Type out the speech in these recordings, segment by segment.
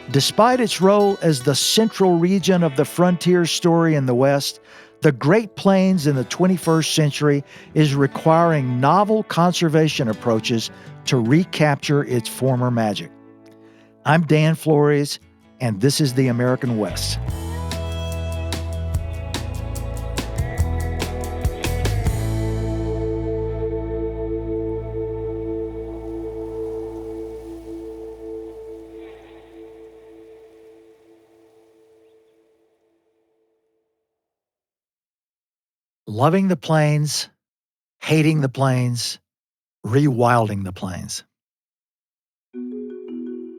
Despite its role as the central region of the frontier story in the West, the Great Plains in the 21st century is requiring novel conservation approaches to recapture its former magic. I'm Dan Flores, and this is the American West. Loving the plains, hating the plains, rewilding the plains.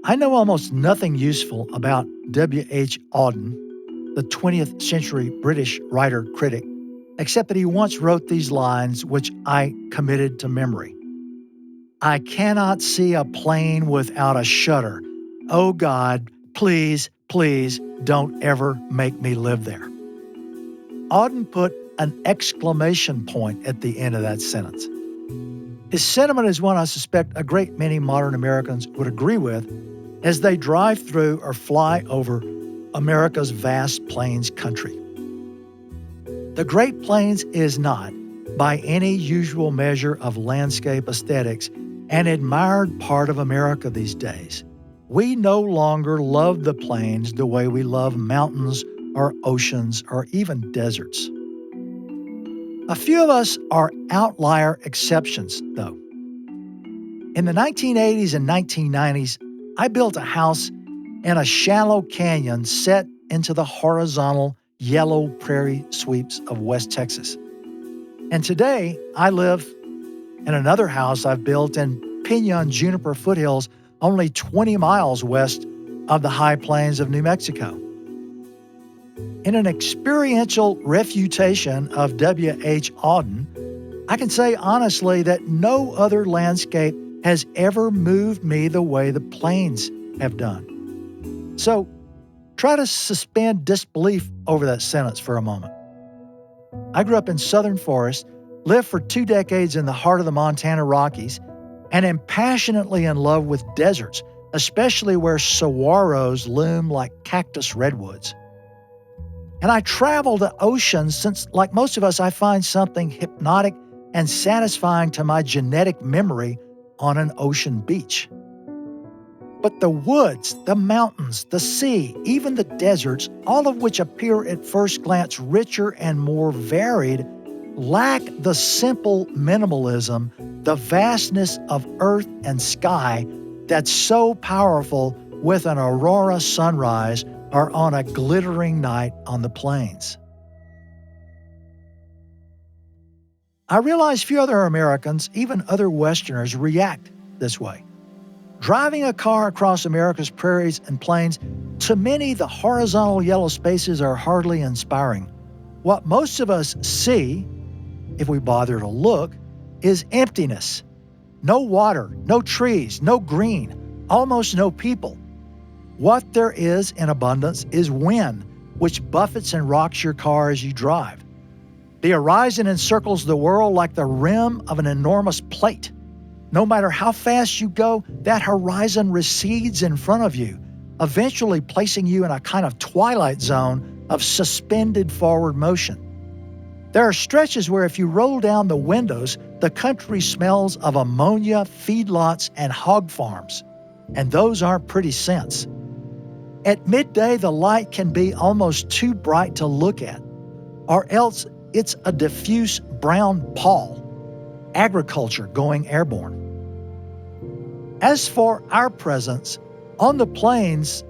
I know almost nothing useful about W.H. Auden, the 20th century British writer-critic, except that he once wrote these lines which I committed to memory. I cannot see a plain without a shudder. Oh God, please, please don't ever make me live there. Auden put an exclamation point at the end of that sentence. His sentiment is one I suspect a great many modern Americans would agree with as they drive through or fly over America's vast plains country. The Great Plains is not, by any usual measure of landscape aesthetics, an admired part of America these days. We no longer love the plains the way we love mountains or oceans or even deserts. A few of us are outlier exceptions, though. In the 1980s and 1990s, I built a house in a shallow canyon set into the horizontal yellow prairie sweeps of West Texas. And today, I live in another house I've built in Pinon Juniper foothills only 20 miles west of the high plains of New Mexico. In an experiential refutation of W.H. Auden, I can say honestly that no other landscape has ever moved me the way the plains have done. So, try to suspend disbelief over that sentence for a moment. I grew up in southern forest, lived for 2 decades in the heart of the Montana Rockies, and am passionately in love with deserts, especially where saguaros loom like cactus redwoods. And I travel the oceans since, like most of us, I find something hypnotic and satisfying to my genetic memory on an ocean beach. But the woods, the mountains, the sea, even the deserts, all of which appear at first glance richer and more varied, lack the simple minimalism, the vastness of earth and sky that's so powerful with an aurora sunrise or on a glittering night on the plains. I realize few other Americans, even other Westerners, react this way. Driving a car across America's prairies and plains, to many the horizontal yellow spaces are hardly inspiring. What most of us see, if we bother to look, is emptiness. No water, no trees, no green, almost no people. What there is in abundance is wind, which buffets and rocks your car as you drive. The horizon encircles the world like the rim of an enormous plate. No matter how fast you go, that horizon recedes in front of you, eventually placing you in a kind of twilight zone of suspended forward motion. There are stretches where if you roll down the windows, the country smells of ammonia, feedlots, and hog farms. And those aren't pretty scents. At midday, the light can be almost too bright to look at, or else it's a diffuse brown pall, agriculture going airborne. As for our presence, on the plains,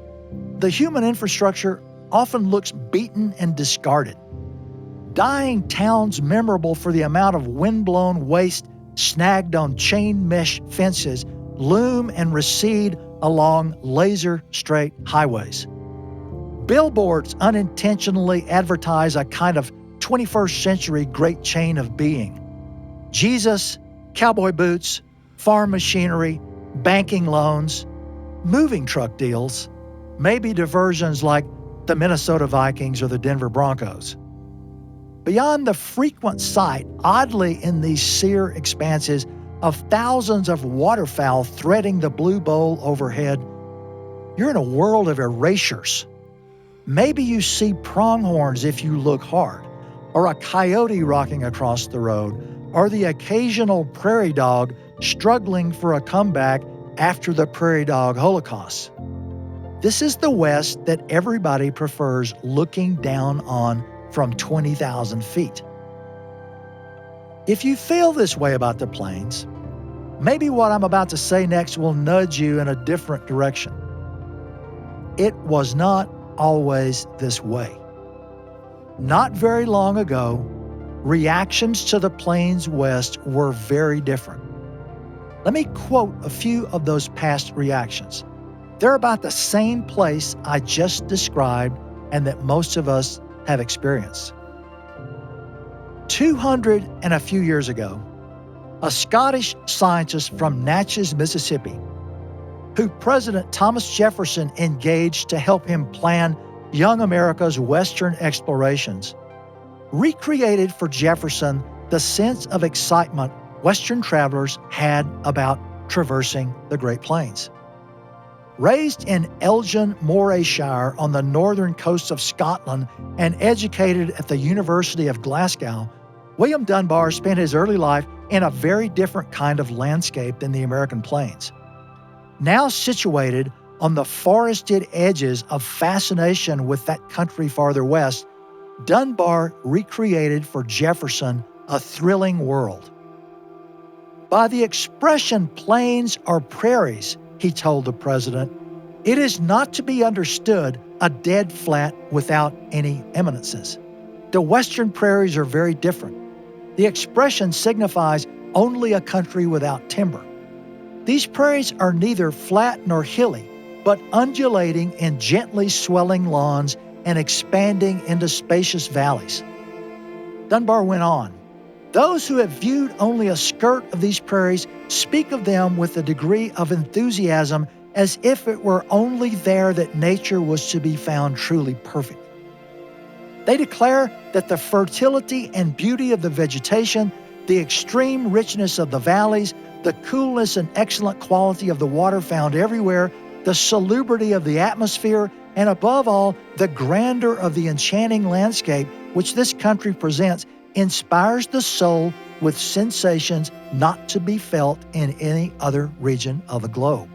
the human infrastructure often looks beaten and discarded. Dying towns memorable for the amount of windblown waste snagged on chain mesh fences loom and recede along laser-straight highways. Billboards unintentionally advertise a kind of 21st century great chain of being. Jesus, cowboy boots, farm machinery, banking loans, moving truck deals, maybe diversions like the Minnesota Vikings or the Denver Broncos. Beyond the frequent sight, oddly in these sere expanses, of thousands of waterfowl threading the blue bowl overhead, you're in a world of erasures. Maybe you see pronghorns if you look hard, or a coyote rocking across the road, or the occasional prairie dog struggling for a comeback after the prairie dog holocaust. This is the West that everybody prefers looking down on from 20,000 feet. If you feel this way about the Plains, maybe what I'm about to say next will nudge you in a different direction. It was not always this way. Not very long ago, reactions to the Plains West were very different. Let me quote a few of those past reactions. They're about the same place I just described and that most of us have experienced. 200 and a few years ago, a Scottish scientist from Natchez, Mississippi, who President Thomas Jefferson engaged to help him plan young America's Western explorations, recreated for Jefferson the sense of excitement Western travelers had about traversing the Great Plains. Raised in Elgin, Morayshire on the northern coast of Scotland and educated at the University of Glasgow, William Dunbar spent his early life in a very different kind of landscape than the American plains. Now situated on the forested edges of fascination with that country farther west, Dunbar recreated for Jefferson a thrilling world. By the expression plains or prairies, he told the president, it is not to be understood a dead flat without any eminences. The western prairies are very different. The expression signifies only a country without timber. These prairies are neither flat nor hilly, but undulating in gently swelling lawns and expanding into spacious valleys. Dunbar went on, those who have viewed only a skirt of these prairies speak of them with a degree of enthusiasm as if it were only there that nature was to be found truly perfect. They declare that the fertility and beauty of the vegetation, the extreme richness of the valleys, the coolness and excellent quality of the water found everywhere, the salubrity of the atmosphere, and above all, the grandeur of the enchanting landscape which this country presents inspires the soul with sensations not to be felt in any other region of the globe.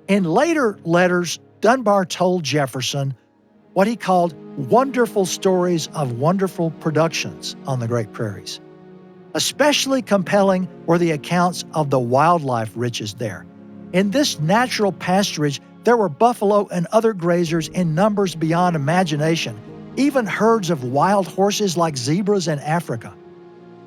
In later letters, Dunbar told Jefferson what he called wonderful stories of wonderful productions on the Great Prairies. Especially compelling were the accounts of the wildlife riches there. In this natural pasturage, there were buffalo and other grazers in numbers beyond imagination, even herds of wild horses like zebras in Africa.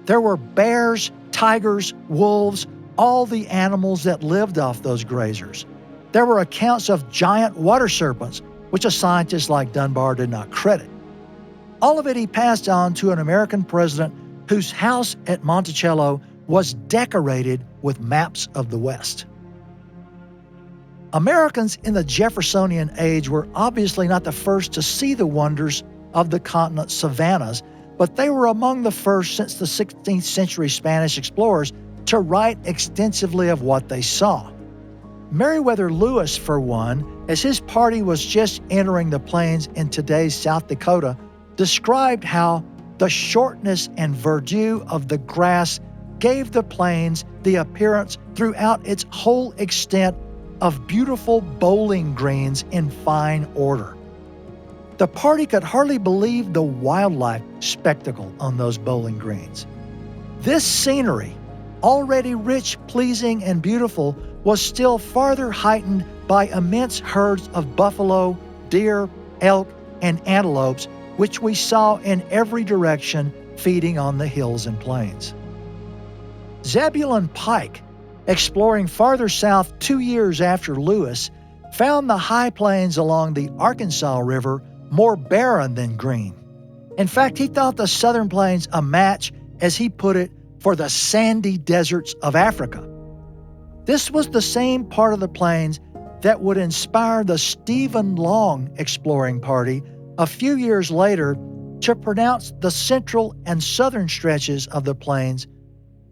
There were bears, tigers, wolves, all the animals that lived off those grazers. There were accounts of giant water serpents, which a scientist like Dunbar did not credit. All of it he passed on to an American president whose house at Monticello was decorated with maps of the West. Americans in the Jeffersonian age were obviously not the first to see the wonders of the continent's savannas, but they were among the first since the 16th century Spanish explorers to write extensively of what they saw. Meriwether Lewis, for one, as his party was just entering the plains in today's South Dakota, described how the shortness and verdure of the grass gave the plains the appearance throughout its whole extent of beautiful bowling greens in fine order. The party could hardly believe the wildlife spectacle on those bowling greens. This scenery, already rich, pleasing, and beautiful, was still farther heightened by immense herds of buffalo, deer, elk, and antelopes, which we saw in every direction feeding on the hills and plains. Zebulon Pike, exploring farther south 2 years after Lewis, found the high plains along the Arkansas River more barren than green. In fact, he thought the southern plains a match, as he put it, for the sandy deserts of Africa. This was the same part of the plains that would inspire the Stephen Long exploring party a few years later to pronounce the central and southern stretches of the plains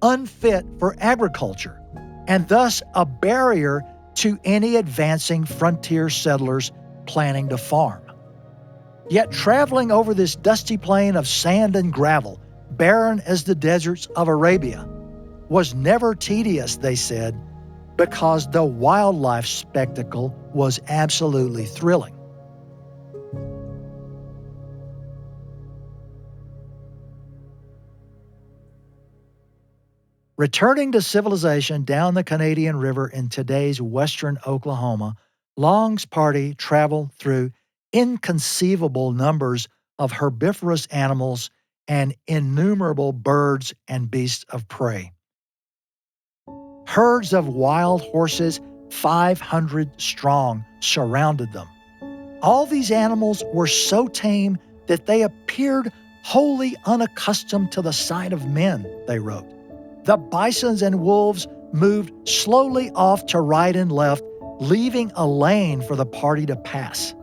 unfit for agriculture, and thus a barrier to any advancing frontier settlers planning to farm. Yet traveling over this dusty plain of sand and gravel, barren as the deserts of Arabia, was never tedious, they said, because the wildlife spectacle was absolutely thrilling. Returning to civilization down the Canadian River in today's western Oklahoma, Long's party traveled through inconceivable numbers of herbivorous animals and innumerable birds and beasts of prey. Herds of wild horses, 500 strong, surrounded them. All these animals were so tame that they appeared wholly unaccustomed to the sight of men, they wrote. The bisons and wolves moved slowly off to right and left, leaving a lane for the party to pass.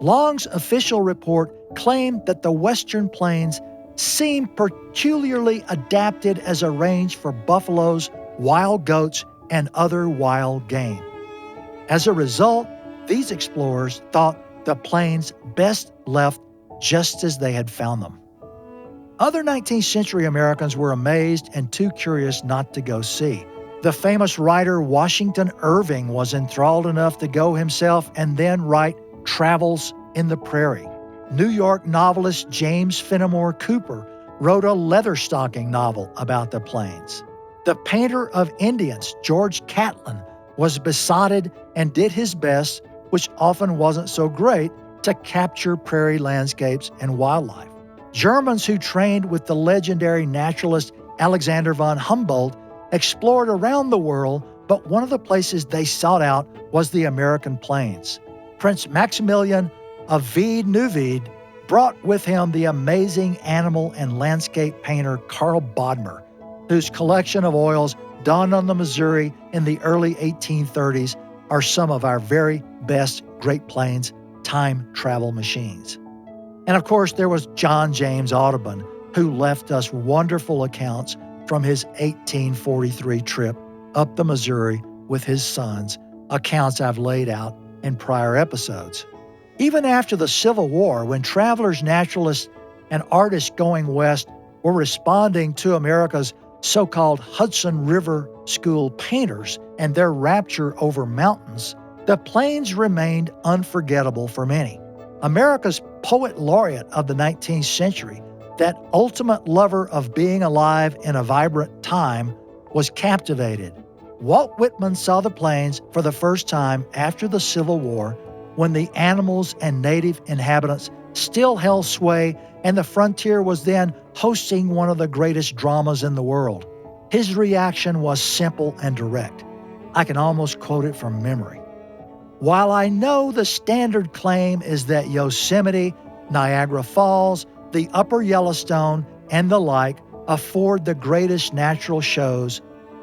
Long's official report claimed that the Western Plains seemed peculiarly adapted as a range for buffaloes, wild goats, and other wild game. As a result, these explorers thought the plains best left just as they had found them. Other 19th century Americans were amazed and too curious not to go see. The famous writer Washington Irving was enthralled enough to go himself and then write Travels in the Prairie. New York novelist James Fenimore Cooper wrote a leatherstocking novel about the plains. The painter of Indians, George Catlin, was besotted and did his best, which often wasn't so great, to capture prairie landscapes and wildlife. Germans who trained with the legendary naturalist Alexander von Humboldt explored around the world, but one of the places they sought out was the American plains. Prince Maximilian of Wied-Neuwied brought with him the amazing animal and landscape painter Karl Bodmer, whose collection of oils done on the Missouri in the early 1830s are some of our very best Great Plains time travel machines. And of course, there was John James Audubon, who left us wonderful accounts from his 1843 trip up the Missouri with his sons, accounts I've laid out in prior episodes. Even after the Civil War, when travelers, naturalists, and artists going west were responding to America's so-called Hudson River School painters and their rapture over mountains, the plains remained unforgettable for many. America's poet laureate of the 19th century, that ultimate lover of being alive in a vibrant time, was captivated. Walt Whitman saw the plains for the first time after the Civil War, when the animals and native inhabitants still held sway and the frontier was then hosting one of the greatest dramas in the world. His reaction was simple and direct. I can almost quote it from memory. While I know the standard claim is that Yosemite, Niagara Falls, the Upper Yellowstone, and the like afford the greatest natural shows,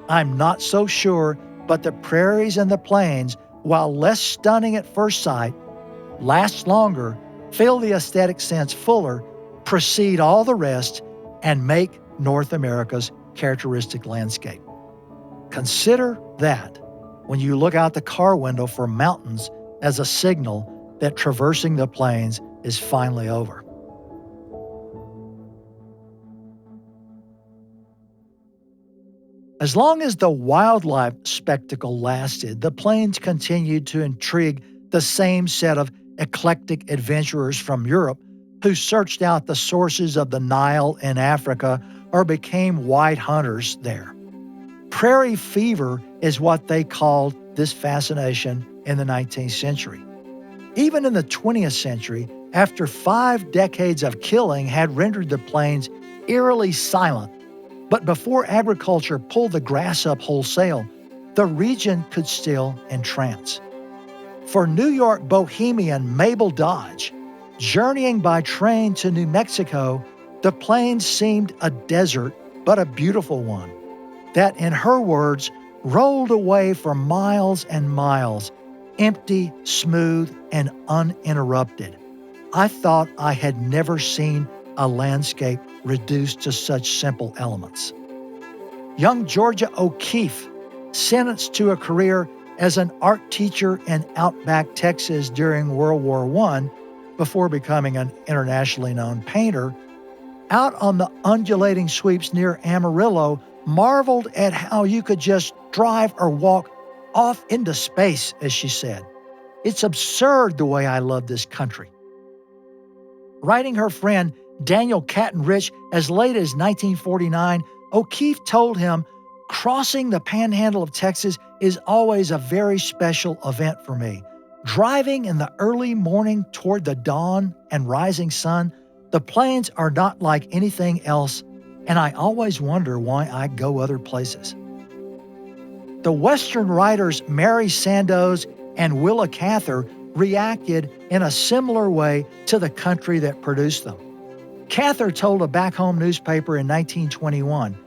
I'm not so sure, but the prairies and the plains, while less stunning at first sight, last longer, feel the aesthetic sense fuller, precede all the rest, and make North America's characteristic landscape. Consider that when you look out the car window for mountains as a signal that traversing the plains is finally over. As long as the wildlife spectacle lasted, the plains continued to intrigue the same set of eclectic adventurers from Europe who searched out the sources of the Nile in Africa or became white hunters there. Prairie fever is what they called this fascination in the 19th century. Even in the 20th century, after 5 decades of killing had rendered the plains eerily silent, but before agriculture pulled the grass up wholesale, the region could still entrance. For New York bohemian Mabel Dodge, journeying by train to New Mexico, the plains seemed a desert, but a beautiful one, that, in her words, rolled away for miles and miles, empty, smooth, and uninterrupted. I thought I had never seen a landscape reduced to such simple elements. Young Georgia O'Keeffe, sentenced to a career as an art teacher in Outback, Texas during World War I, before becoming an internationally known painter, out on the undulating sweeps near Amarillo, marveled at how you could just drive or walk off into space, as she said. It's absurd the way I love this country. Writing her friend Daniel Catton-Rich as late as 1949, O'Keeffe told him, "Crossing the panhandle of Texas is always a very special event for me. Driving in the early morning toward the dawn and rising sun, the plains are not like anything else, and I always wonder why I go other places." The Western writers Mary Sandoz and Willa Cather reacted in a similar way to the country that produced them. Cather told a back-home newspaper in 1921,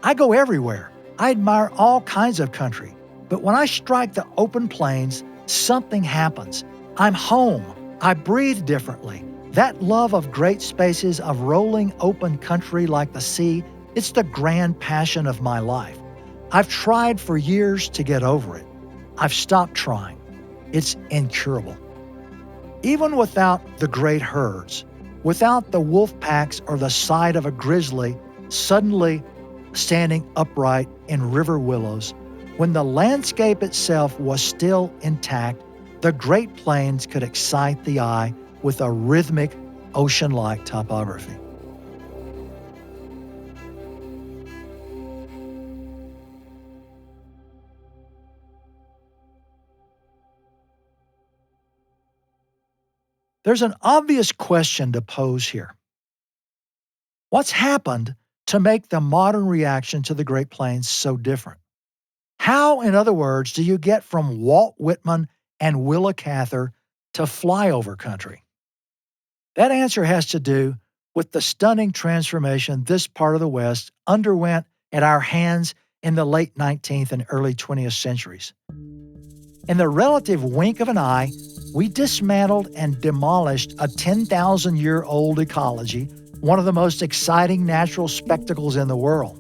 "I go everywhere. I admire all kinds of country. But when I strike the open plains, something happens. I'm home. I breathe differently. That love of great spaces, of rolling open country like the sea, it's the grand passion of my life. I've tried for years to get over it. I've stopped trying. It's incurable." Even without the great herds, without the wolf packs or the sight of a grizzly suddenly standing upright in river willows, when the landscape itself was still intact, the Great Plains could excite the eye with a rhythmic, ocean-like topography. There's an obvious question to pose here. What's happened to make the modern reaction to the Great Plains so different? How, in other words, do you get from Walt Whitman and Willa Cather to flyover country? That answer has to do with the stunning transformation this part of the West underwent at our hands in the late 19th and early 20th centuries. In the relative wink of an eye, we dismantled and demolished a 10,000-year-old ecology, one of the most exciting natural spectacles in the world.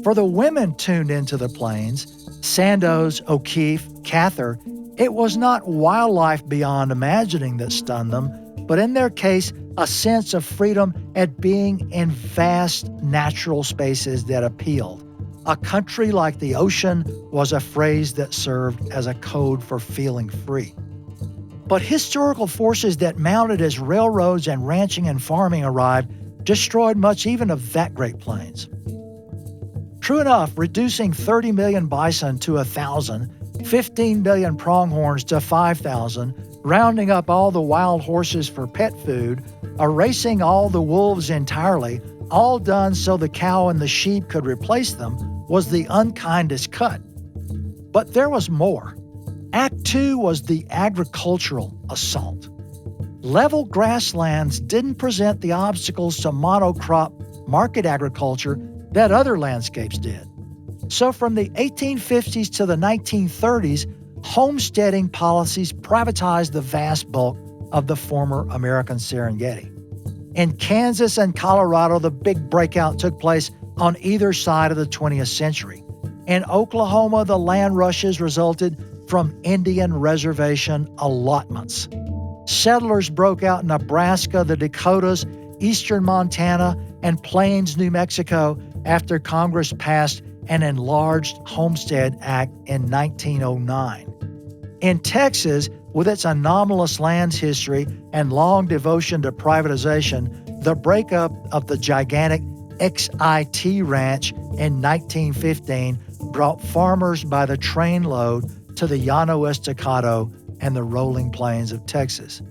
For the women tuned into the plains, Sandoz, O'Keeffe, Cather, it was not wildlife beyond imagining that stunned them, but in their case, a sense of freedom at being in vast natural spaces that appealed. A country like the ocean was a phrase that served as a code for feeling free. But historical forces that mounted as railroads and ranching and farming arrived destroyed much even of that Great Plains. True enough, reducing 30 million bison to 1,000, 15 million pronghorns to 5,000, rounding up all the wild horses for pet food, erasing all the wolves entirely, all done so the cow and the sheep could replace them, was the unkindest cut. But there was more. Act Two was the agricultural assault. Level grasslands didn't present the obstacles to monocrop market agriculture that other landscapes did. So from the 1850s to the 1930s, homesteading policies privatized the vast bulk of the former American Serengeti. In Kansas and Colorado, the big breakout took place on either side of the 20th century. In Oklahoma, the land rushes resulted from Indian reservation allotments. Settlers broke out in Nebraska, the Dakotas, eastern Montana, and Plains, New Mexico after Congress passed an enlarged Homestead Act in 1909. In Texas, with its anomalous lands history and long devotion to privatization, the breakup of the gigantic XIT Ranch in 1915 brought farmers by the trainload to the Llano Estacado and the rolling plains of Texas.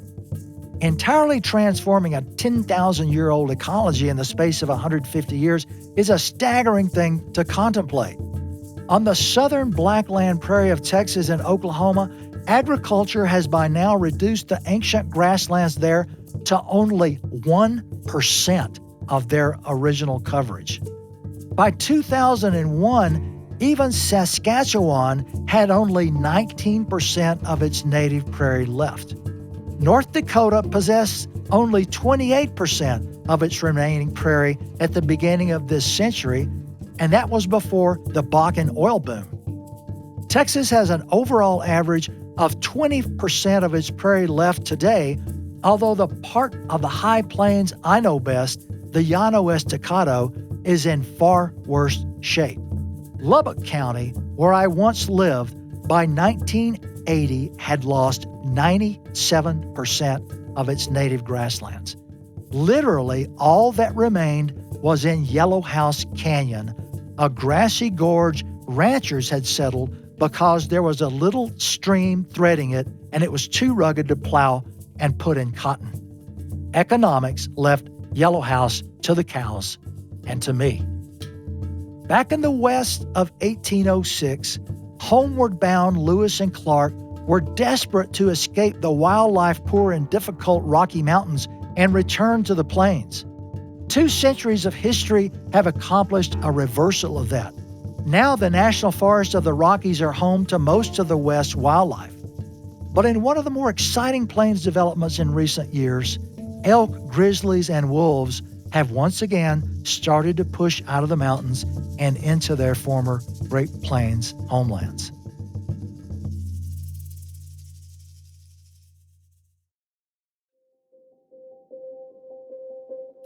Entirely transforming a 10,000-year-old ecology in the space of 150 years is a staggering thing to contemplate. On the southern blackland prairie of Texas and Oklahoma, agriculture has by now reduced the ancient grasslands there to only 1% of their original coverage. By 2001, even Saskatchewan had only 19% of its native prairie left. North Dakota possessed only 28% of its remaining prairie at the beginning of this century, and that was before the Bakken oil boom. Texas has an overall average of 20% of its prairie left today, although the part of the high plains I know best, the Llano Estacado, is in far worse shape. Lubbock County, where I once lived, by 1980 had lost 97% of its native grasslands. Literally, all that remained was in Yellow House Canyon, a grassy gorge ranchers had settled because there was a little stream threading it and it was too rugged to plow and put in cotton. Economics left Yellow House to the cows and to me. Back in the west of 1806, homeward bound Lewis and Clark were desperate to escape the wildlife-poor and difficult Rocky Mountains and return to the plains. 2 centuries of history have accomplished a reversal of that. Now the National Forests of the Rockies are home to most of the West's wildlife. But in one of the more exciting plains developments in recent years, elk, grizzlies, and wolves have once again started to push out of the mountains and into their former Great Plains homelands.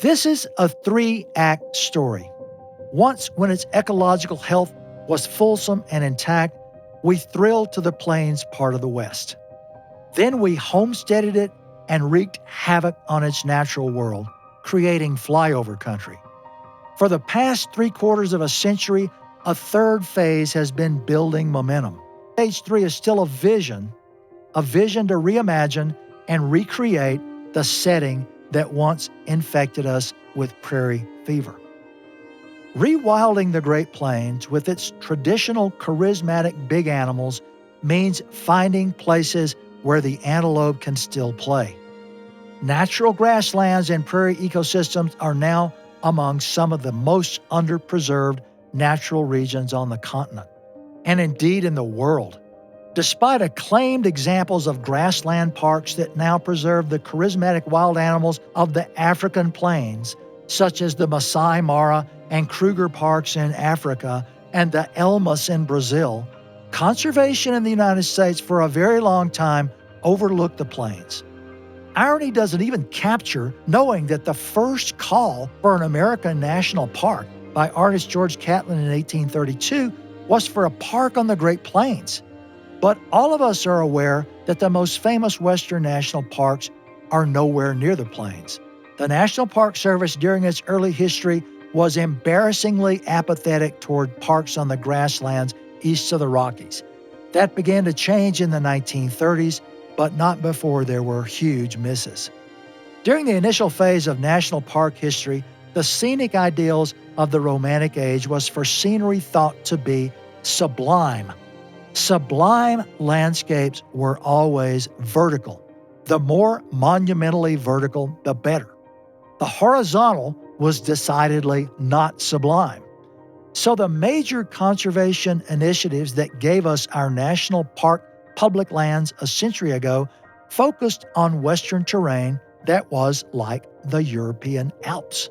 This is a 3-act story. Once, when its ecological health was fulsome and intact, we thrilled to the plains part of the West. Then we homesteaded it and wreaked havoc on its natural world, creating flyover country. For the past 3/4 of a century, a third phase has been building momentum. Stage 3 is still a vision to reimagine and recreate the setting that once infected us with prairie fever. Rewilding the Great Plains with its traditional charismatic big animals means finding places where the antelope can still play. Natural grasslands and prairie ecosystems are now among some of the most underpreserved natural regions on the continent, and indeed in the world. Despite acclaimed examples of grassland parks that now preserve the charismatic wild animals of the African plains, such as the Masai Mara and Kruger parks in Africa and the Elmas in Brazil, conservation in the United States for a very long time overlooked the plains. Irony doesn't even capture knowing that the first call for an American national park by artist George Catlin in 1832 was for a park on the Great Plains. But all of us are aware that the most famous Western national parks are nowhere near the plains. The National Park Service during its early history was embarrassingly apathetic toward parks on the grasslands east of the Rockies. That began to change in the 1930s, but not before there were huge misses. During the initial phase of national park history, the scenic ideals of the Romantic Age was for scenery thought to be sublime. Sublime landscapes were always vertical. The more monumentally vertical, the better. The horizontal was decidedly not sublime. So the major conservation initiatives that gave us our national park public lands a century ago focused on Western terrain that was like the European Alps.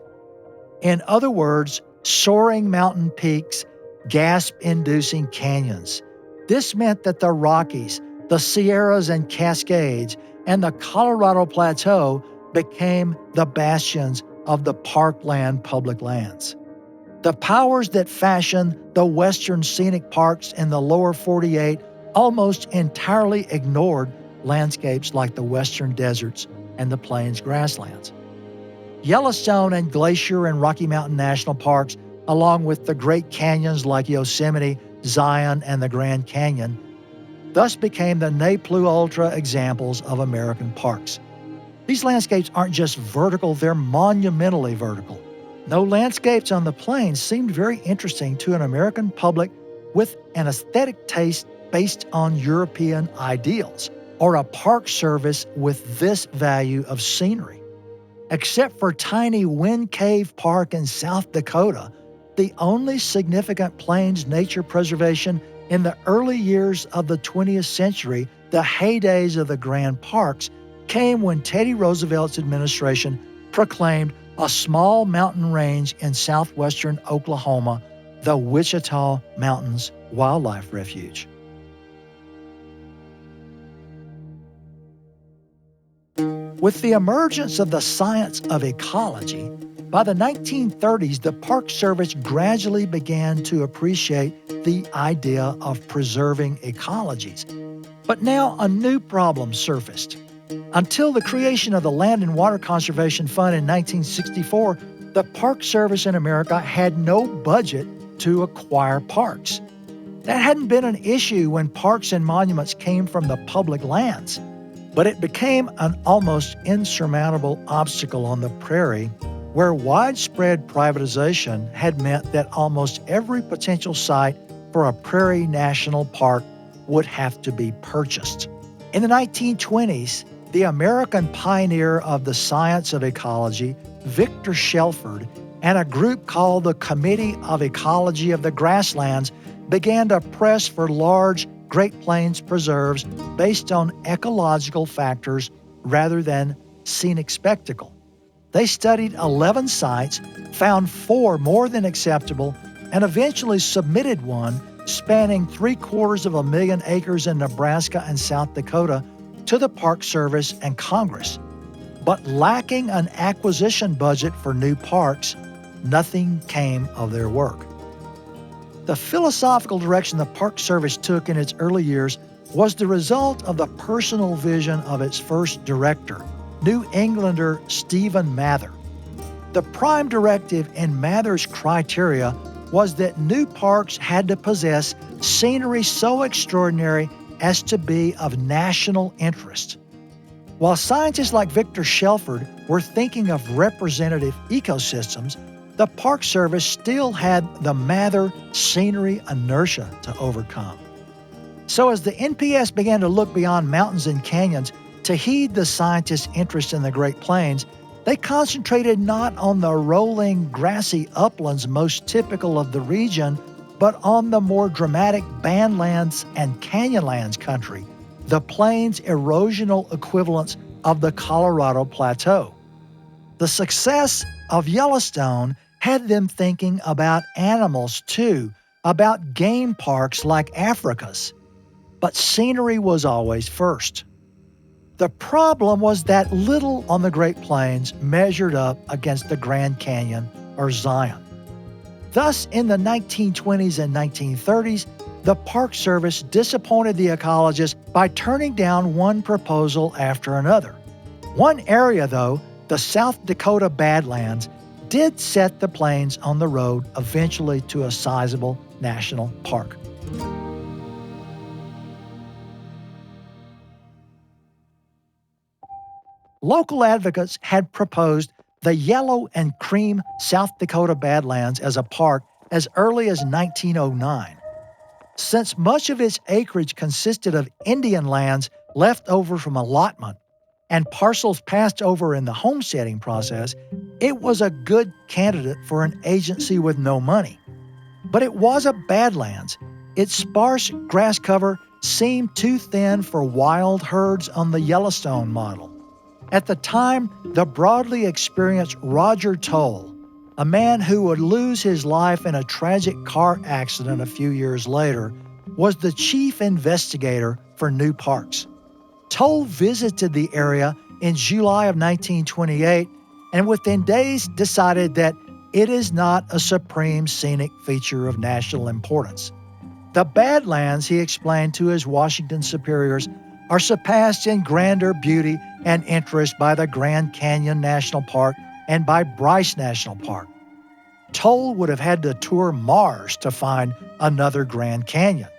In other words, soaring mountain peaks, gasp-inducing canyons. This meant that the Rockies, the Sierras and Cascades, and the Colorado Plateau became the bastions of the parkland public lands. The powers that fashioned the Western scenic parks in the lower 48 almost entirely ignored landscapes like the Western deserts and the Plains grasslands. Yellowstone and Glacier and Rocky Mountain National Parks, along with the great canyons like Yosemite, Zion, and the Grand Canyon, thus became the ne plus ultra examples of American parks. These landscapes aren't just vertical, they're monumentally vertical. No landscapes on the plains seemed very interesting to an American public with an aesthetic taste based on European ideals, or a park service with this value of scenery. Except for tiny Wind Cave Park in South Dakota, the only significant plains nature preservation in the early years of the 20th century, the heydays of the grand parks, came when Teddy Roosevelt's administration proclaimed a small mountain range in southwestern Oklahoma, the Wichita Mountains Wildlife Refuge. With the emergence of the science of ecology, by the 1930s, the Park Service gradually began to appreciate the idea of preserving ecologies. But now a new problem surfaced. Until the creation of the Land and Water Conservation Fund in 1964, the Park Service in America had no budget to acquire parks. That hadn't been an issue when parks and monuments came from the public lands, but it became an almost insurmountable obstacle on the prairie, where widespread privatization had meant that almost every potential site for a prairie national park would have to be purchased. In the 1920s, the American pioneer of the science of ecology, Victor Shelford, and a group called the Committee of Ecology of the Grasslands began to press for large Great Plains preserves based on ecological factors rather than scenic spectacle. They studied 11 sites, found 4 more than acceptable, and eventually submitted one spanning 750,000 acres in Nebraska and South Dakota to the Park Service and Congress. But lacking an acquisition budget for new parks, nothing came of their work. The philosophical direction the Park Service took in its early years was the result of the personal vision of its first director, New Englander Stephen Mather. The prime directive in Mather's criteria was that new parks had to possess scenery so extraordinary as to be of national interest. While scientists like Victor Shelford were thinking of representative ecosystems, the Park Service still had the Mather scenery inertia to overcome. So as the NPS began to look beyond mountains and canyons to heed the scientists' interest in the Great Plains, they concentrated not on the rolling, grassy uplands most typical of the region, but on the more dramatic Badlands and Canyonlands country, the plains erosional equivalents of the Colorado Plateau. The success of Yellowstone had them thinking about animals too, about game parks like Africa's. But scenery was always first. The problem was that little on the Great Plains measured up against the Grand Canyon or Zion. Thus, in the 1920s and 1930s, the Park Service disappointed the ecologists by turning down one proposal after another. One area, though, the South Dakota Badlands, did set the plains on the road eventually to a sizable national park. Local advocates had proposed the Yellow and Cream South Dakota Badlands as a park as early as 1909. Since much of its acreage consisted of Indian lands left over from allotment and parcels passed over in the homesteading process, it was a good candidate for an agency with no money. But it was a Badlands. Its sparse grass cover seemed too thin for wild herds on the Yellowstone model. At the time, the broadly experienced Roger Toll, a man who would lose his life in a tragic car accident a few years later, was the chief investigator for new parks. Toll visited the area in July of 1928 and within days decided that it is not a supreme scenic feature of national importance. The Badlands, he explained to his Washington superiors, are surpassed in grandeur, beauty, and interest by the Grand Canyon National Park and by Bryce National Park. Toll would have had to tour Mars to find another Grand Canyon.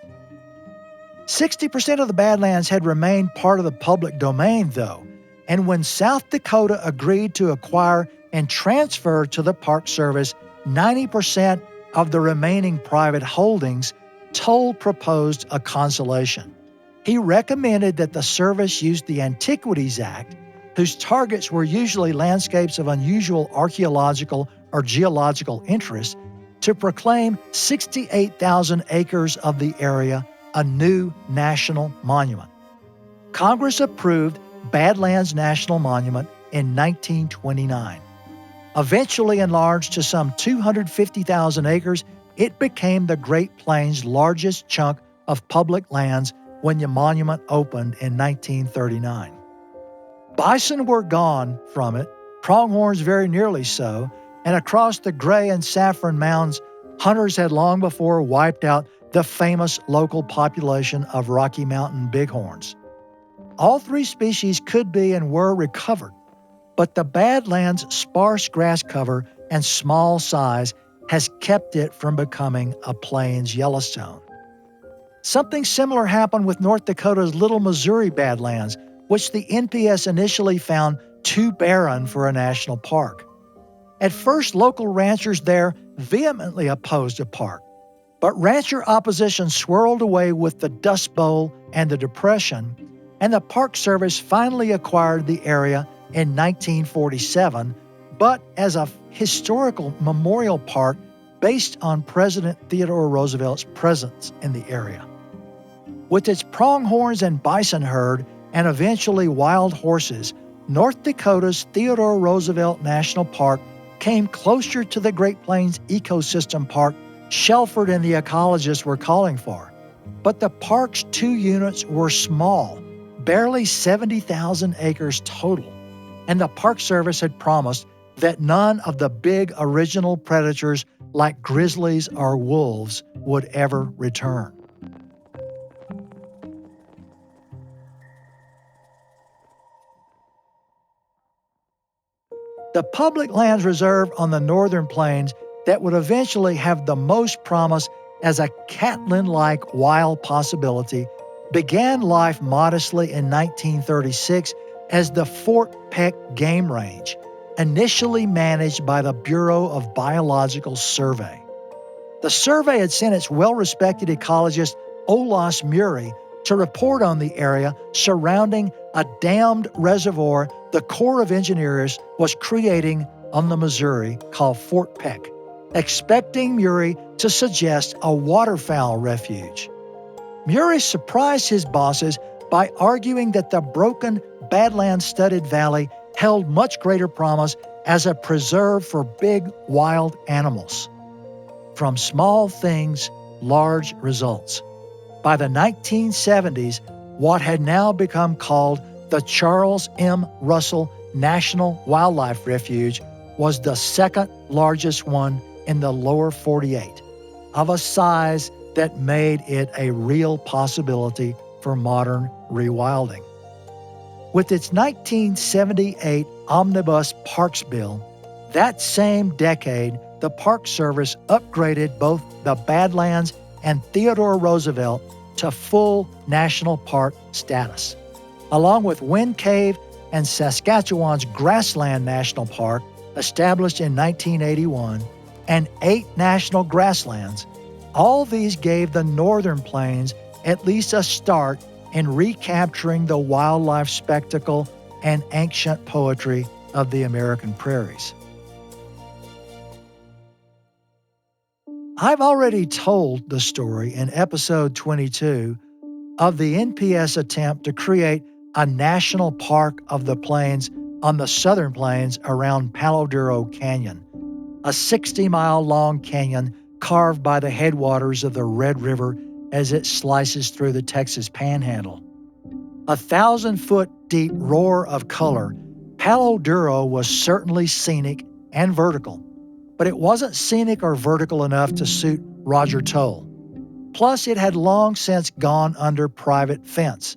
60% of the Badlands had remained part of the public domain, though, and when South Dakota agreed to acquire and transfer to the Park Service 90% of the remaining private holdings, Toll proposed a consolation. He recommended that the service use the Antiquities Act, whose targets were usually landscapes of unusual archaeological or geological interest, to proclaim 68,000 acres of the area a new national monument. Congress approved Badlands National Monument in 1929. Eventually enlarged to some 250,000 acres, it became the Great Plains' largest chunk of public lands when the monument opened in 1939. Bison were gone from it, pronghorns very nearly so, and across the Gray and Saffron Mounds, hunters had long before wiped out the famous local population of Rocky Mountain bighorns. All three species could be and were recovered, but the Badlands' sparse grass cover and small size has kept it from becoming a Plains Yellowstone. Something similar happened with North Dakota's Little Missouri Badlands, which the NPS initially found too barren for a national park. At first, local ranchers there vehemently opposed a park, but rancher opposition swirled away with the Dust Bowl and the Depression, and the Park Service finally acquired the area in 1947, but as a historical memorial park based on President Theodore Roosevelt's presence in the area. With its pronghorns and bison herd, and eventually wild horses, North Dakota's Theodore Roosevelt National Park came closer to the Great Plains Ecosystem Park Shelford and the ecologists were calling for. But the park's 2 units were small, barely 70,000 acres total, and the Park Service had promised that none of the big original predators like grizzlies or wolves would ever return. The public lands reserve on the northern plains that would eventually have the most promise as a Catlin-like wild possibility began life modestly in 1936 as the Fort Peck Game Range, initially managed by the Bureau of Biological Survey. The survey had sent its well-respected ecologist Olaus Murie to report on the area surrounding a dammed reservoir the Corps of Engineers was creating on the Missouri called Fort Peck, expecting Murie to suggest a waterfowl refuge. Murie surprised his bosses by arguing that the broken Badlands-studded valley held much greater promise as a preserve for big wild animals. From small things, large results. By the 1970s, what had now become called the Charles M. Russell National Wildlife Refuge was the second largest one in the lower 48, of a size that made it a real possibility for modern rewilding. With its 1978 Omnibus Parks Bill, that same decade, the Park Service upgraded both the Badlands and Theodore Roosevelt to full national park status. Along with Wind Cave and Saskatchewan's Grassland National Park, established in 1981, and 8 national grasslands, all these gave the northern plains at least a start in recapturing the wildlife spectacle and ancient poetry of the American prairies. I've already told the story in episode 22 of the NPS attempt to create a national park of the plains on the southern plains around Palo Duro Canyon, a 60-mile-long canyon carved by the headwaters of the Red River as it slices through the Texas Panhandle. 1,000-foot-deep roar of color, Palo Duro was certainly scenic and vertical, but it wasn't scenic or vertical enough to suit Roger Toll. Plus, it had long since gone under private fence.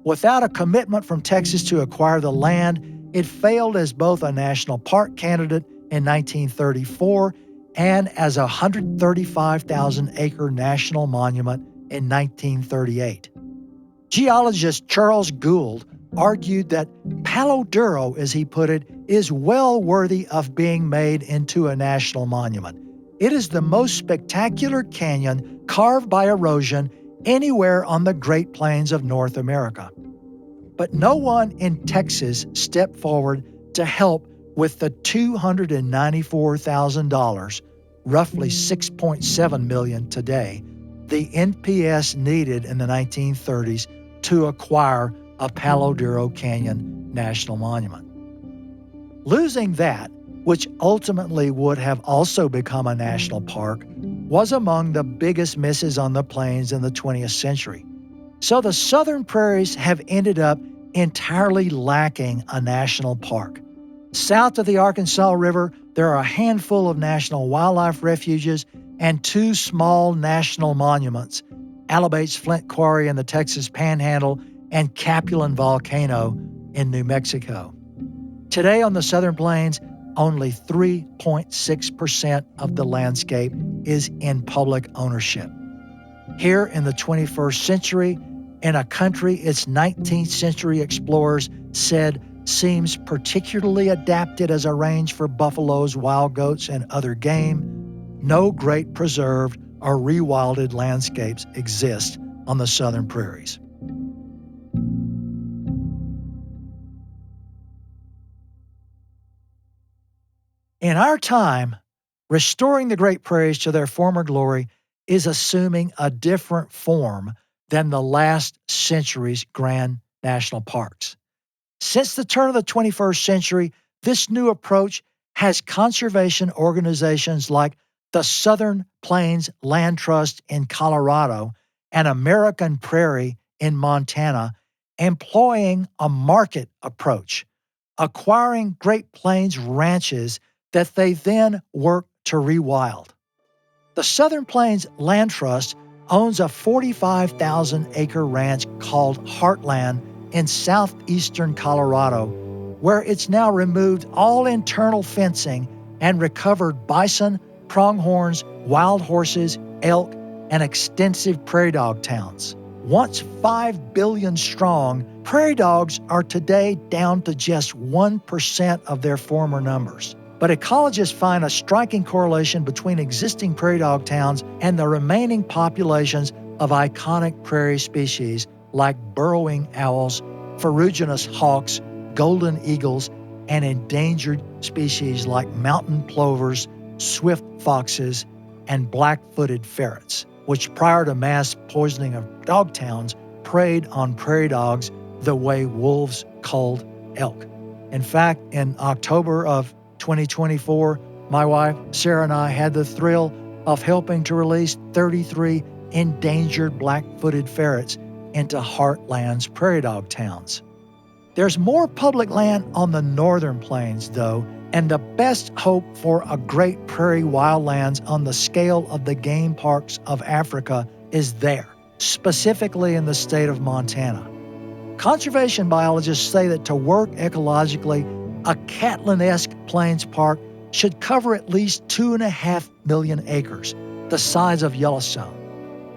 Without a commitment from Texas to acquire the land, it failed as both a national park candidate in 1934 and as a 135,000-acre national monument in 1938. Geologist Charles Gould argued that Palo Duro, as he put it, is well worthy of being made into a national monument. It is the most spectacular canyon carved by erosion anywhere on the Great Plains of North America. But no one in Texas stepped forward to help with the $294,000, roughly $6.7 million today, the NPS needed in the 1930s to acquire a Palo Duro Canyon National Monument. Losing that which ultimately would have also become a national park, was among the biggest misses on the plains in the 20th century. So the southern prairies have ended up entirely lacking a national park. South of the Arkansas River, there are a handful of national wildlife refuges and 2 small national monuments, Alabate's Flint Quarry in the Texas Panhandle and Capulin Volcano in New Mexico. Today on the Southern Plains, only 3.6% of the landscape is in public ownership. Here in the 21st century, in a country its 19th century explorers said seems particularly adapted as a range for buffaloes, wild goats, and other game, no great preserved or rewilded landscapes exist on the southern prairies. In our time, restoring the Great Prairies to their former glory is assuming a different form than the last century's grand national parks. Since the turn of the 21st century, this new approach has conservation organizations like the Southern Plains Land Trust in Colorado and American Prairie in Montana employing a market approach, acquiring Great Plains ranches that they then work to rewild. The Southern Plains Land Trust owns a 45,000-acre ranch called Heartland in southeastern Colorado, where it's now removed all internal fencing and recovered bison, pronghorns, wild horses, elk, and extensive prairie dog towns. Once 5 billion strong, prairie dogs are today down to just 1% of their former numbers. But ecologists find a striking correlation between existing prairie dog towns and the remaining populations of iconic prairie species like burrowing owls, ferruginous hawks, golden eagles, and endangered species like mountain plovers, swift foxes, and black-footed ferrets, which prior to mass poisoning of dog towns preyed on prairie dogs the way wolves culled elk. In fact, in October of 2024, my wife, Sarah, and I had the thrill of helping to release 33 endangered black-footed ferrets into Heartland's prairie dog towns. There's more public land on the northern plains, though, and the best hope for a great prairie wildlands on the scale of the game parks of Africa is there, specifically in the state of Montana. Conservation biologists say that to work ecologically, a Catlin-esque plains park should cover at least 2.5 million acres, the size of Yellowstone.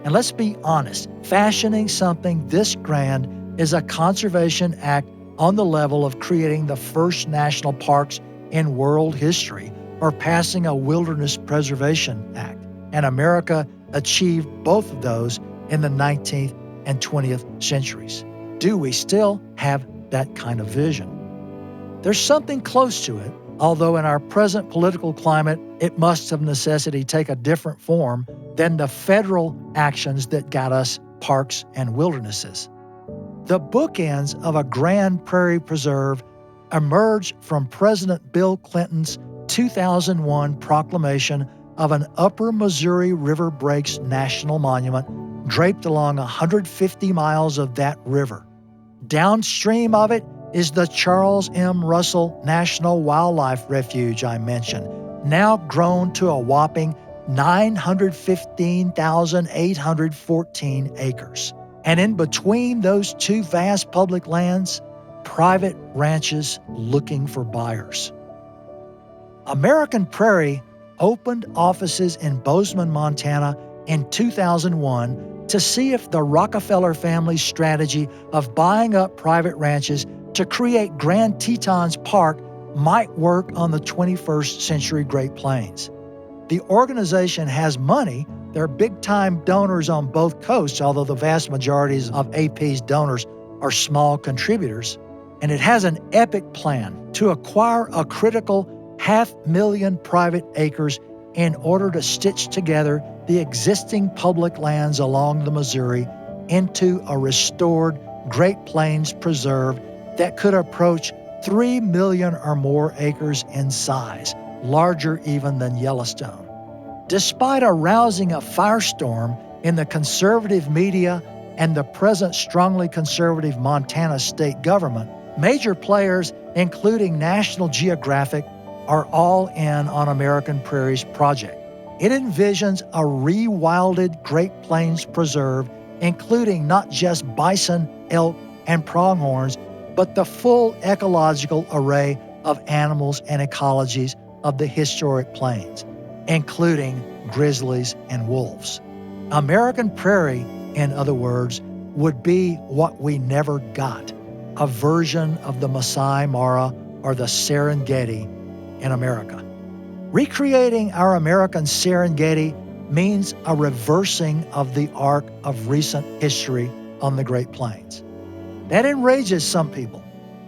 And let's be honest, fashioning something this grand is a conservation act on the level of creating the first national parks in world history or passing a Wilderness Preservation Act. And America achieved both of those in the 19th and 20th centuries. Do we still have that kind of vision? There's something close to it, although in our present political climate, it must of necessity take a different form than the federal actions that got us parks and wildernesses. The bookends of a grand prairie preserve emerged from President Bill Clinton's 2001 proclamation of an Upper Missouri River Breaks National Monument draped along 150 miles of that river. Downstream of it is the Charles M. Russell National Wildlife Refuge I mentioned, now grown to a whopping 915,814 acres. And in between those two vast public lands, private ranches looking for buyers. American Prairie opened offices in Bozeman, Montana in 2001 to see if the Rockefeller family's strategy of buying up private ranches to create Grand Tetons Park might work on the 21st century Great Plains. The organization has money. They're big-time donors on both coasts, although the vast majorities of AP's donors are small contributors. And it has an epic plan to acquire a critical 500,000 private acres in order to stitch together the existing public lands along the Missouri into a restored Great Plains preserve that could approach 3 million or more acres in size, larger even than Yellowstone. Despite a rousing firestorm in the conservative media and the present strongly conservative Montana state government, major players, including National Geographic, are all in on American Prairie's project. It envisions a rewilded Great Plains preserve, including not just bison, elk, and pronghorns, but the full ecological array of animals and ecologies of the historic plains, including grizzlies and wolves. American Prairie, in other words, would be what we never got, a version of the Masai Mara or the Serengeti in America. Recreating our American Serengeti means a reversing of the arc of recent history on the Great Plains. That enrages some people,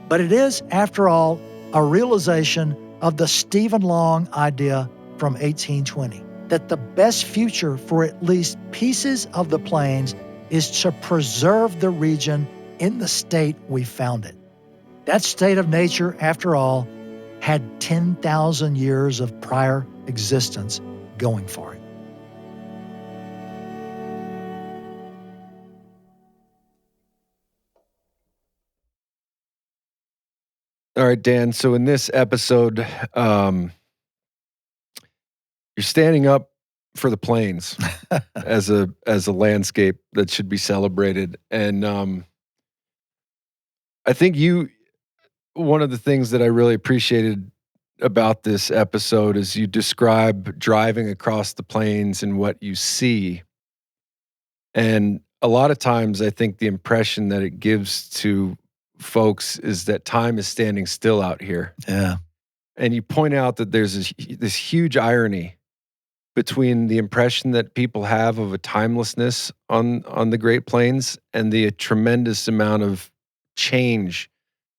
but it is, after all, a realization of the Stephen Long idea from 1820, that the best future for at least pieces of the plains is to preserve the region in the state we found it. That state of nature, after all, had 10,000 years of prior existence going for it. All right, Dan. So in this episode, you're standing up for the plains as a landscape that should be celebrated. And I think one of the things that I really appreciated about this episode is you describe driving across the plains and what you see. And a lot of times I think the impression that it gives to folks is that time is standing still out here. Yeah. And you point out that there's this huge irony between the impression that people have of a timelessness on the Great Plains and the tremendous amount of change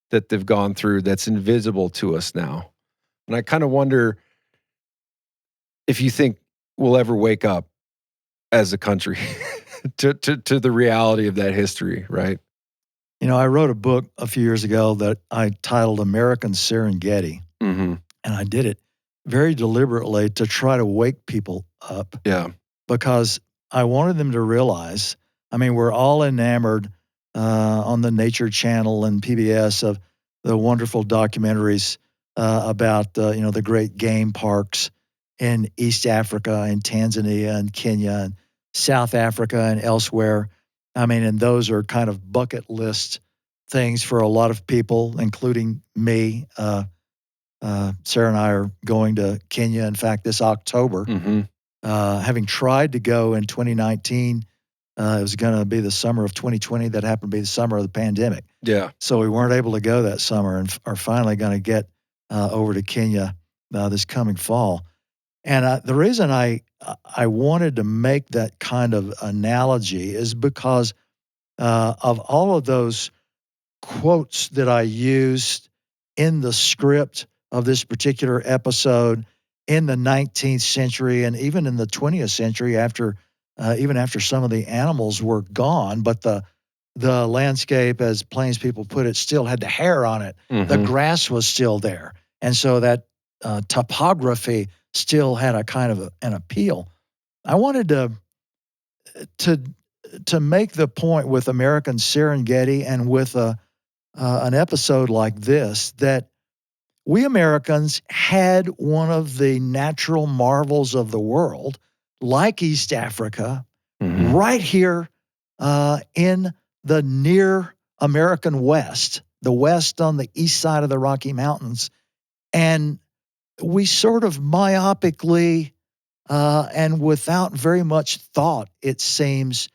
that they've gone through that's invisible to us now. And I kind of wonder if you think we'll ever wake up as a country to the reality of that history, right? You know, I wrote a book a few years ago that I titled American Serengeti, Mm-hmm. and I did it very deliberately to try to wake people up. Yeah. Because I wanted them to realize, I mean, we're all enamored on the Nature Channel and PBS of the wonderful documentaries about, the great game parks in East Africa and Tanzania and Kenya and South Africa and elsewhere. I mean, and those are kind of bucket list things for a lot of people, including me. Sarah and I are going to Kenya, in fact, this October. Mm-hmm. Having tried to go in 2019, it was going to be the summer of 2020. That happened to be the summer of the pandemic. Yeah. So we weren't able to go that summer and are finally going to get over to Kenya this coming fall. And the reason I wanted to make that kind of analogy is because of all of those quotes that I used in the script of this particular episode in the 19th century and even in the 20th century even after some of the animals were gone, but the landscape, as Plains people put it, still had the hair on it. Mm-hmm. The grass was still there. And so that topography still had a kind of an appeal. I wanted to make the point with American Serengeti and with an episode like this that we Americans had one of the natural marvels of the world, like East Africa, Mm-hmm. right here in the near American West, the West on the east side of the Rocky Mountains. And we sort of myopically and without very much thought, it seems,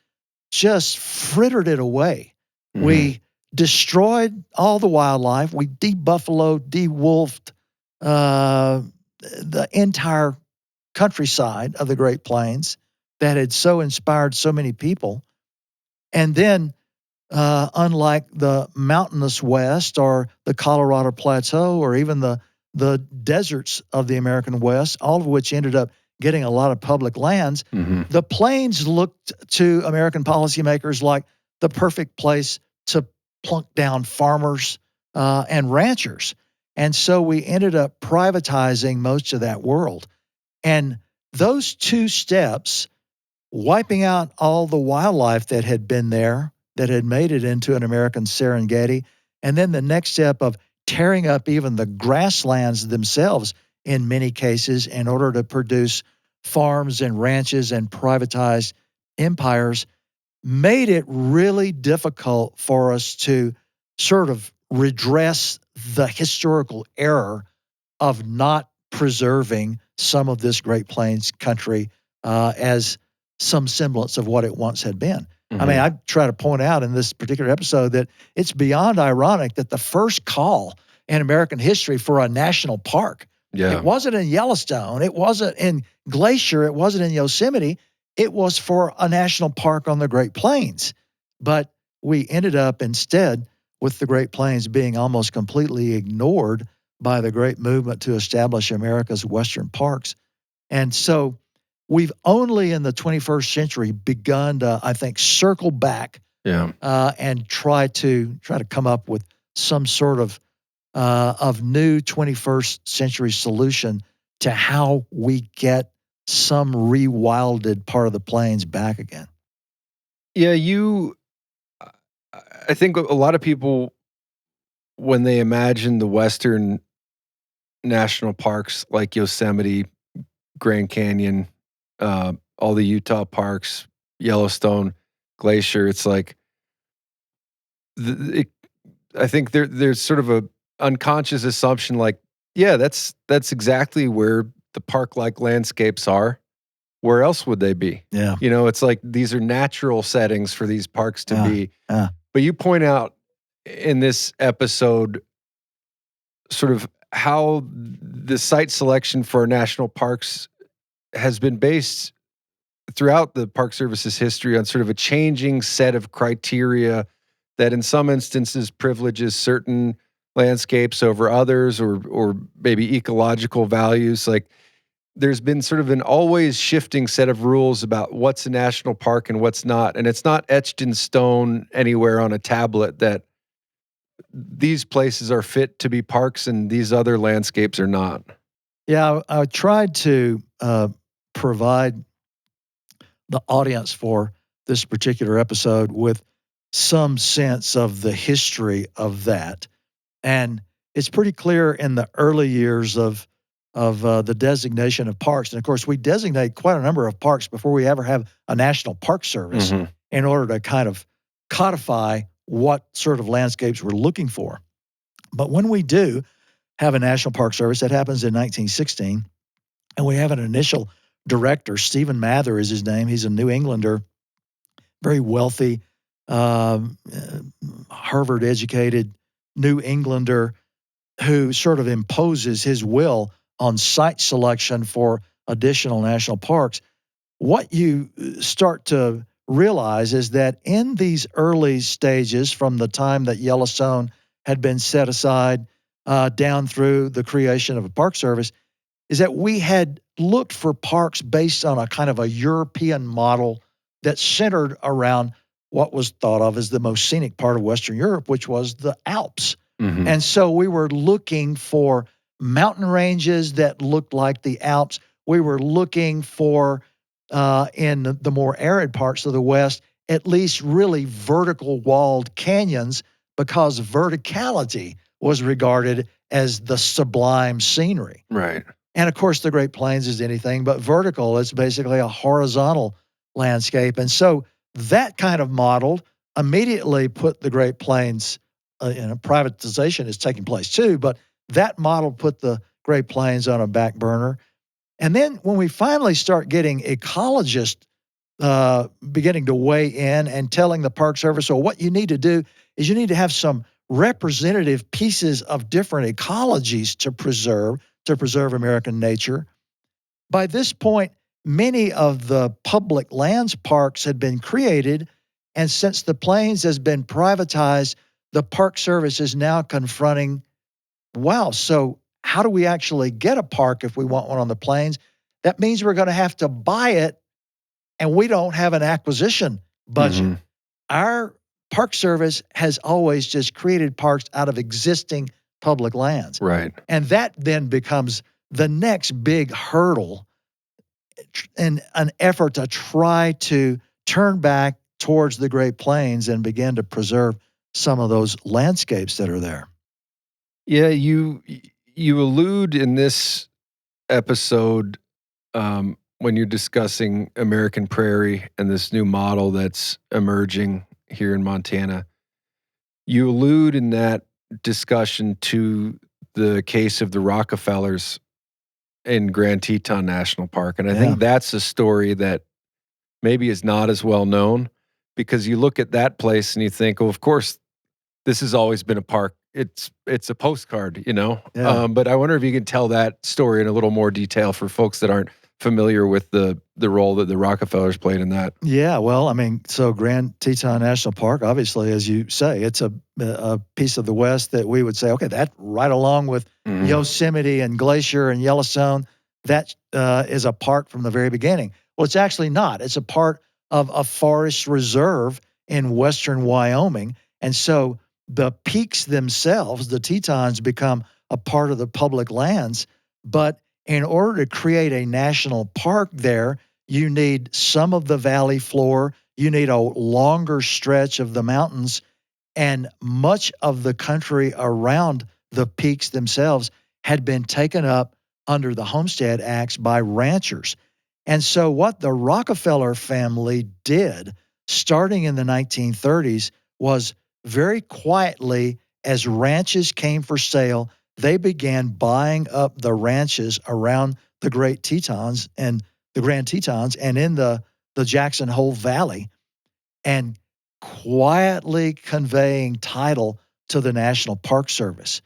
just frittered it away. Mm-hmm. We destroyed all the wildlife. We de-buffaloed, de-wolfed the entire countryside of the Great Plains that had so inspired so many people. And then, unlike the mountainous West or the Colorado Plateau or even the deserts of the American West, all of which ended up getting a lot of public lands, Mm-hmm. the plains looked to American policymakers like the perfect place to plunk down farmers and ranchers. And so we ended up privatizing most of that world. And those two steps, wiping out all the wildlife that had been there, that had made it into an American Serengeti, and then the next step of tearing up even the grasslands themselves in many cases in order to produce farms and ranches and privatized empires, made it really difficult for us to sort of redress the historical error of not preserving some of this Great Plains country as some semblance of what it once had been. I mean, I try to point out in this particular episode that it's beyond ironic that the first call in American history for a national park, it wasn't in Yellowstone, it wasn't in Glacier, it wasn't in Yosemite, it was for a national park on the Great Plains. But we ended up instead with the Great Plains being almost completely ignored by the great movement to establish America's Western parks. And so we've only in the 21st century begun to, I think, circle back and try to come up with some sort of new 21st century solution to how we get some rewilded part of the plains back again. Yeah, I think a lot of people, when they imagine the Western national parks like Yosemite, Grand Canyon, all the Utah parks, Yellowstone, Glacier, it's like, I think there's sort of a unconscious assumption like, yeah, that's exactly where the park-like landscapes are. Where else would they be? Yeah. You know, it's like these are natural settings for these parks to be. But you point out in this episode sort of how the site selection for our national parks has been based throughout the Park Service's history on sort of a changing set of criteria that in some instances privileges certain landscapes over others, or maybe ecological values. Like there's been sort of an always shifting set of rules about what's a national park and what's not. And it's not etched in stone anywhere on a tablet that these places are fit to be parks and these other landscapes are not. Yeah, I tried to provide the audience for this particular episode with some sense of the history of that. And it's pretty clear in the early years of the designation of parks. And of course, we designate quite a number of parks before we ever have a National Park Service in order to kind of codify what sort of landscapes we're looking for. But when we do have a National Park Service, that happens in 1916, and we have an initial director, Stephen Mather is his name. He's a New Englander, very wealthy, Harvard-educated New Englander who sort of imposes his will on site selection for additional national parks. What you start to realize is that in these early stages, from the time that Yellowstone had been set aside down through the creation of a park service, is that we had looked for parks based on a kind of a European model that centered around what was thought of as the most scenic part of Western Europe, which was the Alps. And so we were looking for mountain ranges that looked like the Alps. We were looking for, in the more arid parts of the West, at least really vertical walled canyons, because verticality was regarded as the sublime scenery. Right. And of course, the Great Plains is anything but vertical. It's basically a horizontal landscape. And so that kind of model immediately put the Great Plains in a privatization is taking place too, but that model put the Great Plains on a back burner. And then when we finally start getting ecologists beginning to weigh in and telling the Park Service, so what you need to do is you need to have some representative pieces of different ecologies to preserve American nature. By this point, many of the public lands parks had been created, and since the Plains has been privatized, the Park Service is now confronting, wow, so how do we actually get a park if we want one on the Plains? That means we're going to have to buy it, and we don't have an acquisition budget. Our Park Service has always just created parks out of existing public lands. Right. And that then becomes the next big hurdle in an effort to try to turn back towards the Great Plains and begin to preserve some of those landscapes that are there. Yeah, you allude in this episode, when you're discussing American Prairie and this new model that's emerging here in Montana, you allude in that discussion to the case of the Rockefellers in Grand Teton National Park. And I Yeah. think that's a story that maybe is not as well known, because you look at that place and you think, oh, of course, this has always been a park. It's a postcard, you know? Yeah. But I wonder if you can tell that story in a little more detail for folks that aren't familiar with the role that the Rockefellers played in that. Yeah, well, I mean, so Grand Teton National Park, obviously, as you say, it's a piece of the West that we would say, okay, that right along with Mhm. Yosemite and Glacier and Yellowstone, that is a park from the very beginning. Well, it's actually not. It's a part of a forest reserve in western Wyoming. And so the peaks themselves, the Tetons, become a part of the public lands. But in order to create a national park there, you need some of the valley floor, you need a longer stretch of the mountains, and much of the country around the peaks themselves had been taken up under the Homestead Acts by ranchers. And so, what the Rockefeller family did starting in the 1930s was very quietly, as ranches came for sale, they began buying up the ranches around the Great Tetons and the Grand Tetons and in the Jackson Hole Valley, and quietly conveying title to the National Park Service.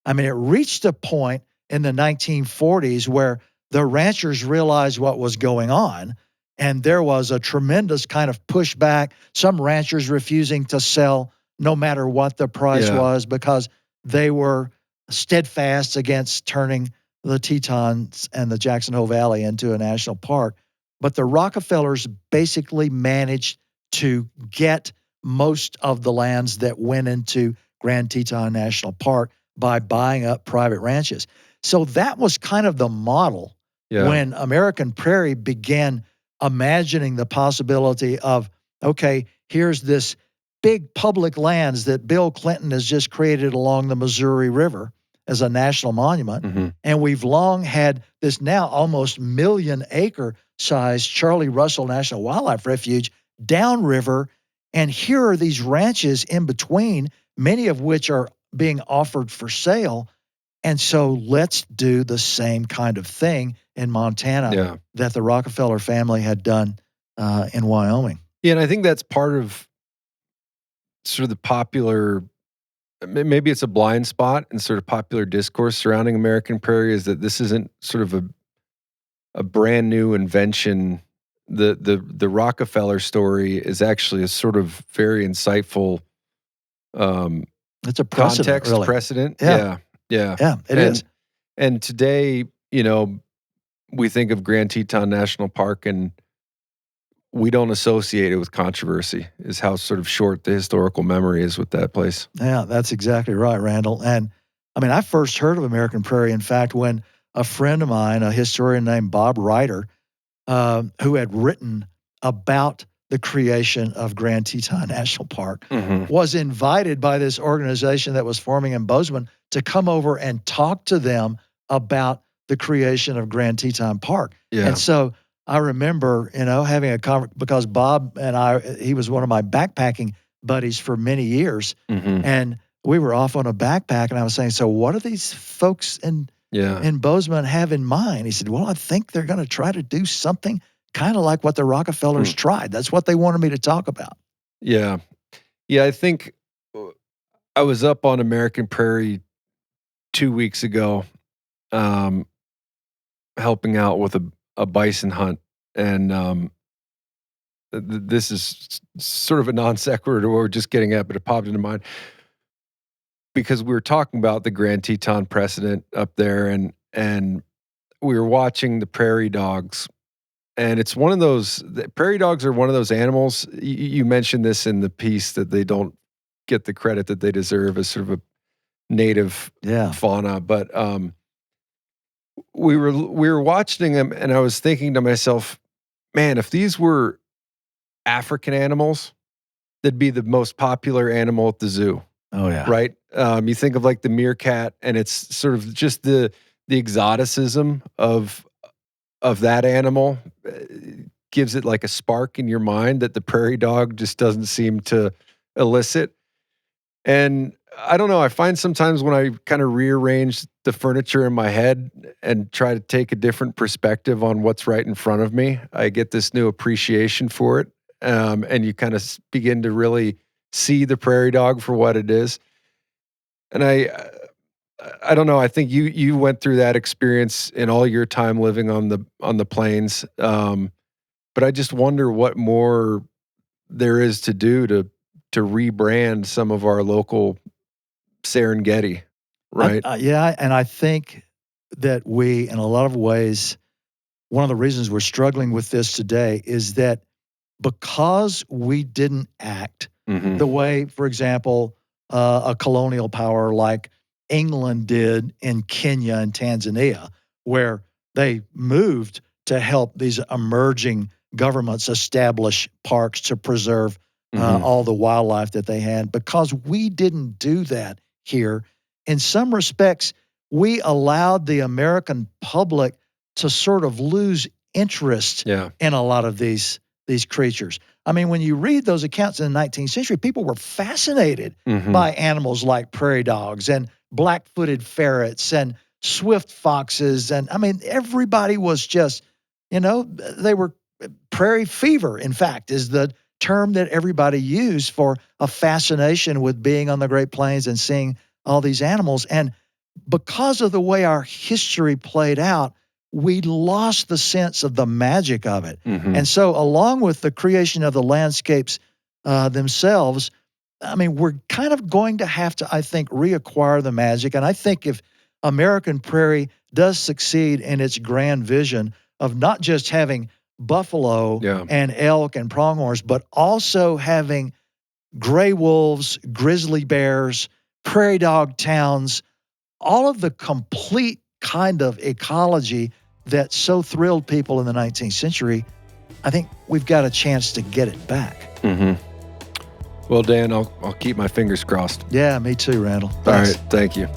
I mean, it reached a point in the 1940s where the ranchers realized what was going on, and there was a tremendous kind of pushback. Some ranchers refusing to sell no matter what the price Yeah. was because they were steadfast against turning the Tetons and the Jackson Hole Valley into a national park. But the Rockefellers basically managed to get most of the lands that went into Grand Teton National Park by buying up private ranches. So that was kind of the model Yeah. when American Prairie began imagining the possibility of, okay, here's this big public lands that Bill Clinton has just created along the Missouri River as a national monument. Mhm. And we've long had this now almost million-acre size Charlie Russell National Wildlife Refuge downriver. And here are these ranches in between, many of which are being offered for sale. And so let's do the same kind of thing in Montana Yeah. that the Rockefeller family had done in Wyoming. Yeah, and I think that's part of sort of the popular, maybe it's a blind spot in sort of popular discourse surrounding American Prairie, is that this isn't sort of a brand new invention. The Rockefeller story is actually a sort of very insightful It's a precedent, context really. precedent. Yeah. Yeah. Yeah. Yeah, it and is. and today, you know, we think of Grand Teton National Park and we don't associate it with controversy, is how sort of short the historical memory is with that place. Yeah, that's exactly right, Randall. And I mean, I first heard of American Prairie, in fact, when a friend of mine, a historian named Bob Ryder, who had written about the creation of Grand Teton National Park, Mhm. was invited by this organization that was forming in Bozeman to come over and talk to them about the creation of Grand Teton Park. Yeah. And so I remember, having a conversation because Bob and he was one of my backpacking buddies for many years. Mhm. And we were off on a backpack, and I was saying, so what do these folks Yeah. in Bozeman have in mind? He said, well, I think they're going to try to do something kind of like what the Rockefellers tried. That's what they wanted me to talk about. Yeah. Yeah, I think I was up on American Prairie 2 weeks ago, um, helping out with a bison hunt, and, this is sort of a non sequitur we're just getting at, but it popped into mind because we were talking about the Grand Teton precedent up there, and we were watching the prairie dogs And it's one of those, prairie dogs are one of those animals. You mentioned this in the piece that they don't get the credit that they deserve as sort of a native Yeah. fauna. But we were watching them, and I was thinking to myself, man, if these were African animals, they'd be the most popular animal at the zoo. Oh, yeah. Right? You think of like the meerkat, and it's sort of just the exoticism of that animal gives it like a spark in your mind that the prairie dog just doesn't seem to elicit. And I don't know, I find sometimes when I kind of rearrange the furniture in my head and try to take a different perspective on what's right in front of me, I get this new appreciation for it. And you kind of begin to really see the prairie dog for what it is. And I don't know. I think you went through that experience in all your time living on the plains. But I just wonder what more there is to do to rebrand some of our local Serengeti, right? Yeah, and I think that we, in a lot of ways, one of the reasons we're struggling with this today is that because we didn't act Mhm. the way, for example, a colonial power like England did in Kenya and Tanzania, where they moved to help these emerging governments establish parks to preserve Mhm. all the wildlife that they had. Because we didn't do that here, in some respects, we allowed the American public to sort of lose interest Yeah. in a lot of these creatures. I mean, when you read those accounts in the 19th century, people were fascinated Mhm. by animals like prairie dogs and black-footed ferrets and swift foxes. And I mean, everybody was just, they were prairie fever, in fact, is the term that everybody used for a fascination with being on the Great Plains and seeing all these animals. And because of the way our history played out, we lost the sense of the magic of it. Mhm. And so, along with the creation of the landscapes themselves, I mean, we're kind of going to have to, I think, reacquire the magic. And I think if American Prairie does succeed in its grand vision of not just having buffalo Yeah. and elk and pronghorns, but also having gray wolves, grizzly bears, prairie dog towns, all of the complete kind of ecology that so thrilled people in the 19th century, I think we've got a chance to get it back. Mhm. Well, Dan, I'll keep my fingers crossed. Yeah, me too, Randall. All Thanks. right. Thank you.